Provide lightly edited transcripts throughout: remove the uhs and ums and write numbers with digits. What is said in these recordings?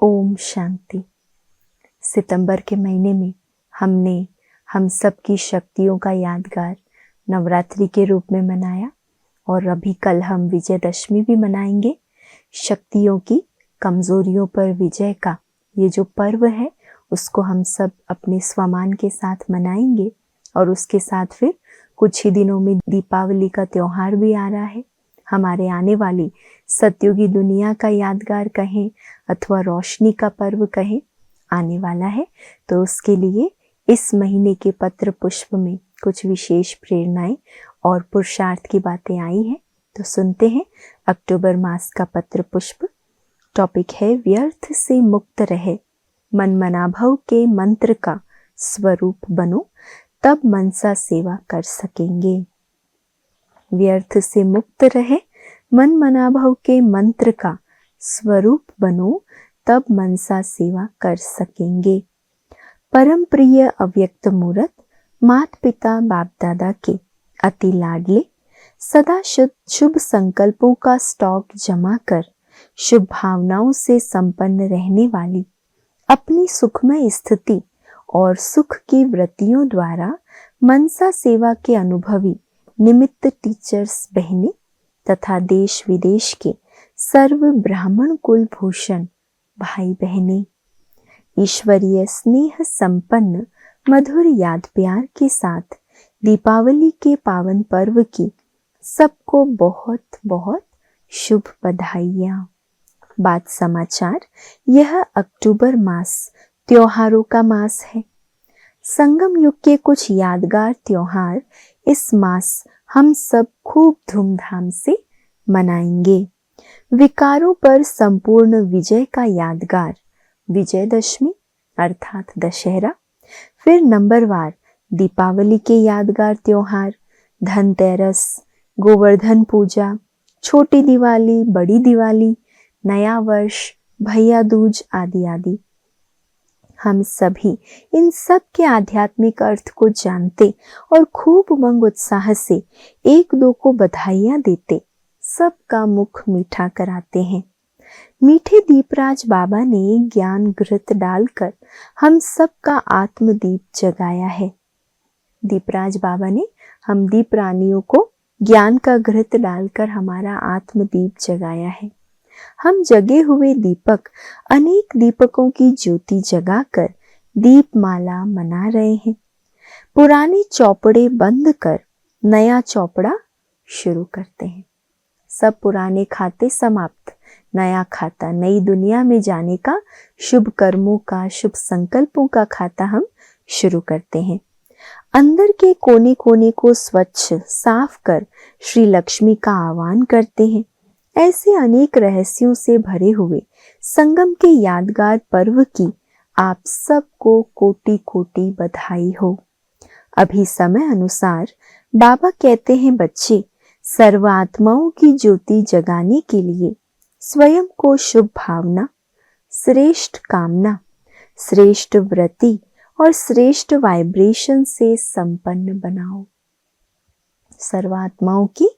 ओम शांति। सितंबर के महीने में हमने हम सब की शक्तियों का यादगार नवरात्रि के रूप में मनाया और अभी कल हम विजयदशमी भी मनाएंगे। शक्तियों की कमजोरियों पर विजय का ये जो पर्व है उसको हम सब अपने स्वमान के साथ मनाएंगे और उसके साथ फिर कुछ ही दिनों में दीपावली का त्योहार भी आ रहा है। हमारे आने वाली सतयुगी दुनिया का यादगार कहें अथवा रोशनी का पर्व कहें आने वाला है, तो उसके लिए इस महीने के पत्र पुष्प में कुछ विशेष प्रेरणाएं और पुरुषार्थ की बातें आई हैं। तो सुनते हैं अक्टूबर मास का पत्र पुष्प। टॉपिक है व्यर्थ से मुक्त रहे, मन मनाभव के मंत्र का स्वरूप बनो, तब मनसा सेवा कर सकेंगे। व्यर्थ से मुक्त रहे, मन मनाभव के मंत्र का स्वरूप बनो, तब मनसा सेवा कर सकेंगे। परम प्रिय अव्यक्त मूर्त मात पिता बाप दादा के अति लाडले सदा शुभ संकल्पों का स्टॉक जमा कर शुभ भावनाओं से संपन्न रहने वाली अपनी सुखमय स्थिति और सुख की वृत्तियों द्वारा मनसा सेवा के अनुभवी निमित्त टीचर्स बहने तथा देश विदेश के सर्व ब्राह्मण कुल भूषण भाई बहने ईश्वरीय स्नेह संपन्न मधुर याद प्यार के साथ दीपावली के पावन पर्व की सबको बहुत बहुत शुभ बधाइयाँ। बात समाचार, यह अक्टूबर मास त्योहारों का मास है। संगम युग के कुछ यादगार त्योहार इस मास हम सब खूब धूमधाम से मनाएंगे। विकारों पर संपूर्ण विजय का यादगार विजयदशमी अर्थात दशहरा, फिर नंबरवार दीपावली के यादगार त्योहार धनतेरस, गोवर्धन पूजा, छोटी दिवाली, बड़ी दिवाली, नया वर्ष, भैया दूज आदि आदि। हम सभी इन सब के आध्यात्मिक अर्थ को जानते और खूब उमंग उत्साह से एक दो को बधाइयाँ देते सबका मुख मीठा कराते हैं। मीठे दीपराज बाबा ने ज्ञान घृत डालकर हम सबका आत्मदीप जगाया है। दीपराज बाबा ने हम दीप रानियों को ज्ञान का घृत डालकर हमारा आत्मदीप जगाया है। हम जगे हुए दीपक अनेक दीपकों की ज्योति जगाकर दीपमाला मना रहे हैं। पुराने चौपड़े बंद कर नया चौपड़ा शुरू करते हैं। सब पुराने खाते समाप्त, नया खाता नई दुनिया में जाने का, शुभ कर्मों का, शुभ संकल्पों का खाता हम शुरू करते हैं। अंदर के कोने कोने को स्वच्छ साफ कर श्री लक्ष्मी का आह्वान करते हैं। ऐसे अनेक रहस्यों से भरे हुए संगम के यादगार पर्व की आप सबको कोटि कोटि बधाई हो। अभी समय अनुसार बाबा कहते हैं, बच्चे सर्वात्माओं की ज्योति जगाने के लिए स्वयं को शुभ भावना, श्रेष्ठ कामना, श्रेष्ठ व्रति और श्रेष्ठ वाइब्रेशन से संपन्न बनाओ। सर्वात्माओं की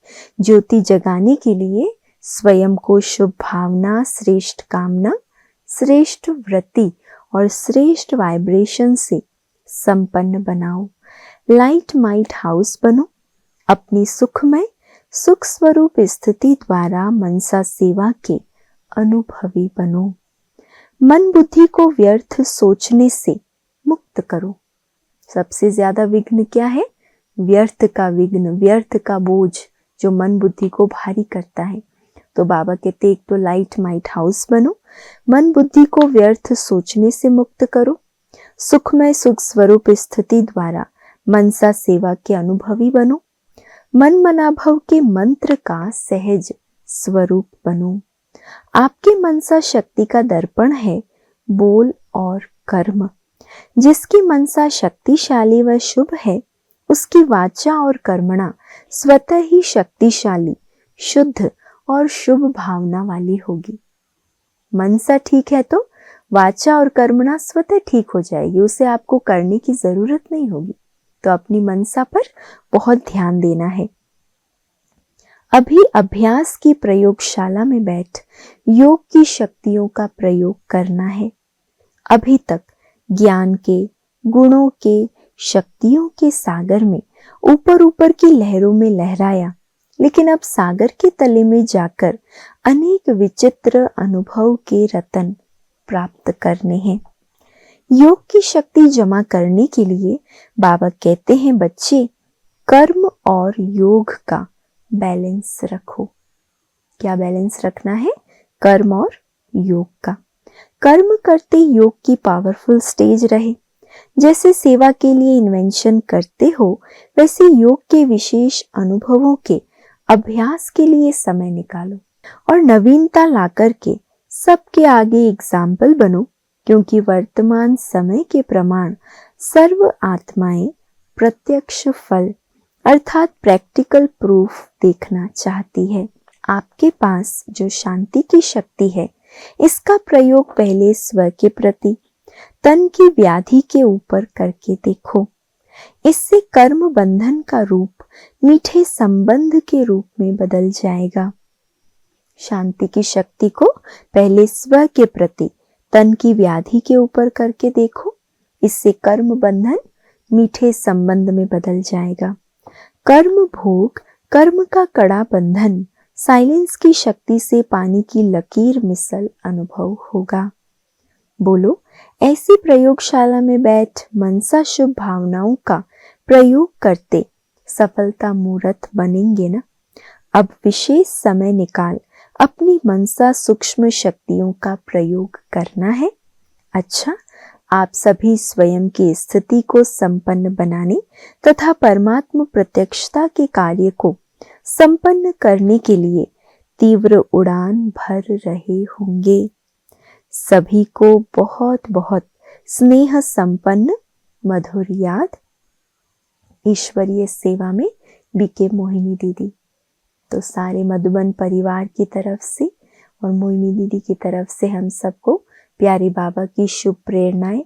ज्योति जगाने के लिए स्वयं को शुभ भावना, श्रेष्ठ कामना, श्रेष्ठ व्रति और श्रेष्ठ वाइब्रेशन से संपन्न बनाओ। लाइट माइट हाउस बनो। अपनी सुखमय सुख स्वरूप स्थिति द्वारा मनसा सेवा के अनुभवी बनो। मन बुद्धि को व्यर्थ सोचने से मुक्त करो। सबसे ज्यादा विघ्न क्या है? व्यर्थ का विघ्न, व्यर्थ का बोझ जो मन बुद्धि को भारी करता है। तो बाबा कहते एक तो लाइट माइट हाउस बनो, मन बुद्धि को व्यर्थ सोचने से मुक्त करो। सुखमय सुख स्वरूप स्थिति द्वारा मनसा सेवा के अनुभवी बनो। मन मनाभव के मंत्र का सहज स्वरूप बनो। आपके मनसा शक्ति का दर्पण है बोल और कर्म। जिसकी मनसा शक्तिशाली व शुभ है उसकी वाचा और कर्मणा स्वतः ही शक्तिशाली, शुद्ध और शुभ भावना वाली होगी। मनसा ठीक है तो वाचा और कर्मणा स्वतः ठीक हो जाएगी, उसे आपको करने की जरूरत नहीं होगी। तो अपनी मनसा पर बहुत ध्यान देना है। अभी अभ्यास की प्रयोगशाला में बैठ योग की शक्तियों का प्रयोग करना है। अभी तक ज्ञान के, गुणों के, शक्तियों के सागर में ऊपर ऊपर की लहरों में लहराया, लेकिन अब सागर के तले में जाकर अनेक विचित्र अनुभव के रतन प्राप्त करने हैं। योग की शक्ति जमा करने के लिए बाबा कहते हैं, बच्चे कर्म और योग का बैलेंस रखो। क्या बैलेंस रखना है? कर्म और योग का। कर्म करते योग की पावरफुल स्टेज रहे। जैसे सेवा के लिए इन्वेंशन करते हो, वैसे योग के विशेष अनुभवों के अभ्यास के लिए समय निकालो और नवीनता ला करके सबके आगे एग्जाम्पल बनो, क्योंकि वर्तमान समय के प्रमाण सर्व आत्माएं प्रत्यक्ष फल अर्थात प्रैक्टिकल प्रूफ देखना चाहती है। आपके पास जो शांति की शक्ति है, इसका प्रयोग पहले स्व के प्रति, तन की व्याधि के ऊपर करके देखो। इससे कर्म बंधन का रूप मीठे संबंध के रूप में बदल जाएगा। शांति की शक्ति को पहले स्व के प्रति, तन की व्याधि के ऊपर करके देखो। इससे कर्म बंधन मीठे संबंध में बदल जाएगा। कर्म भोग, कर्म का कड़ा बंधन साइलेंस की शक्ति से पानी की लकीर मिसल अनुभव होगा। बोलो, ऐसी प्रयोगशाला में बैठ मनसा शुभ भावनाओं का प्रयोग करते सफलता मूर्त बनेंगे ना। अब विशेष समय निकाल अपनी मनसा सूक्ष्म शक्तियों का प्रयोग करना है। अच्छा, आप सभी स्वयं की स्थिति को संपन्न बनाने तथा परमात्मा प्रत्यक्षता के कार्य को संपन्न करने के लिए तीव्र उड़ान भर रहे होंगे। सभी को बहुत बहुत स्नेह संपन्न मधुर याद। ईश्वरीय सेवा में बीके मोहिनी दीदी। तो सारे मधुबन परिवार की तरफ से और मोहिनी दीदी की तरफ से हम सबको प्यारे बाबा की शुभ प्रेरणाएं।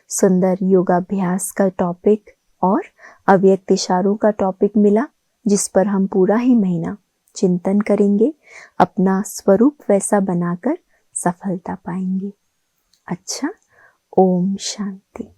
सुंदर योगाभ्यास का टॉपिक और अव्यक्त इशारों का टॉपिक मिला, जिस पर हम पूरा ही महीना चिंतन करेंगे। अपना स्वरूप वैसा बनाकर सफलता पाएंगे। अच्छा, ओम शांति।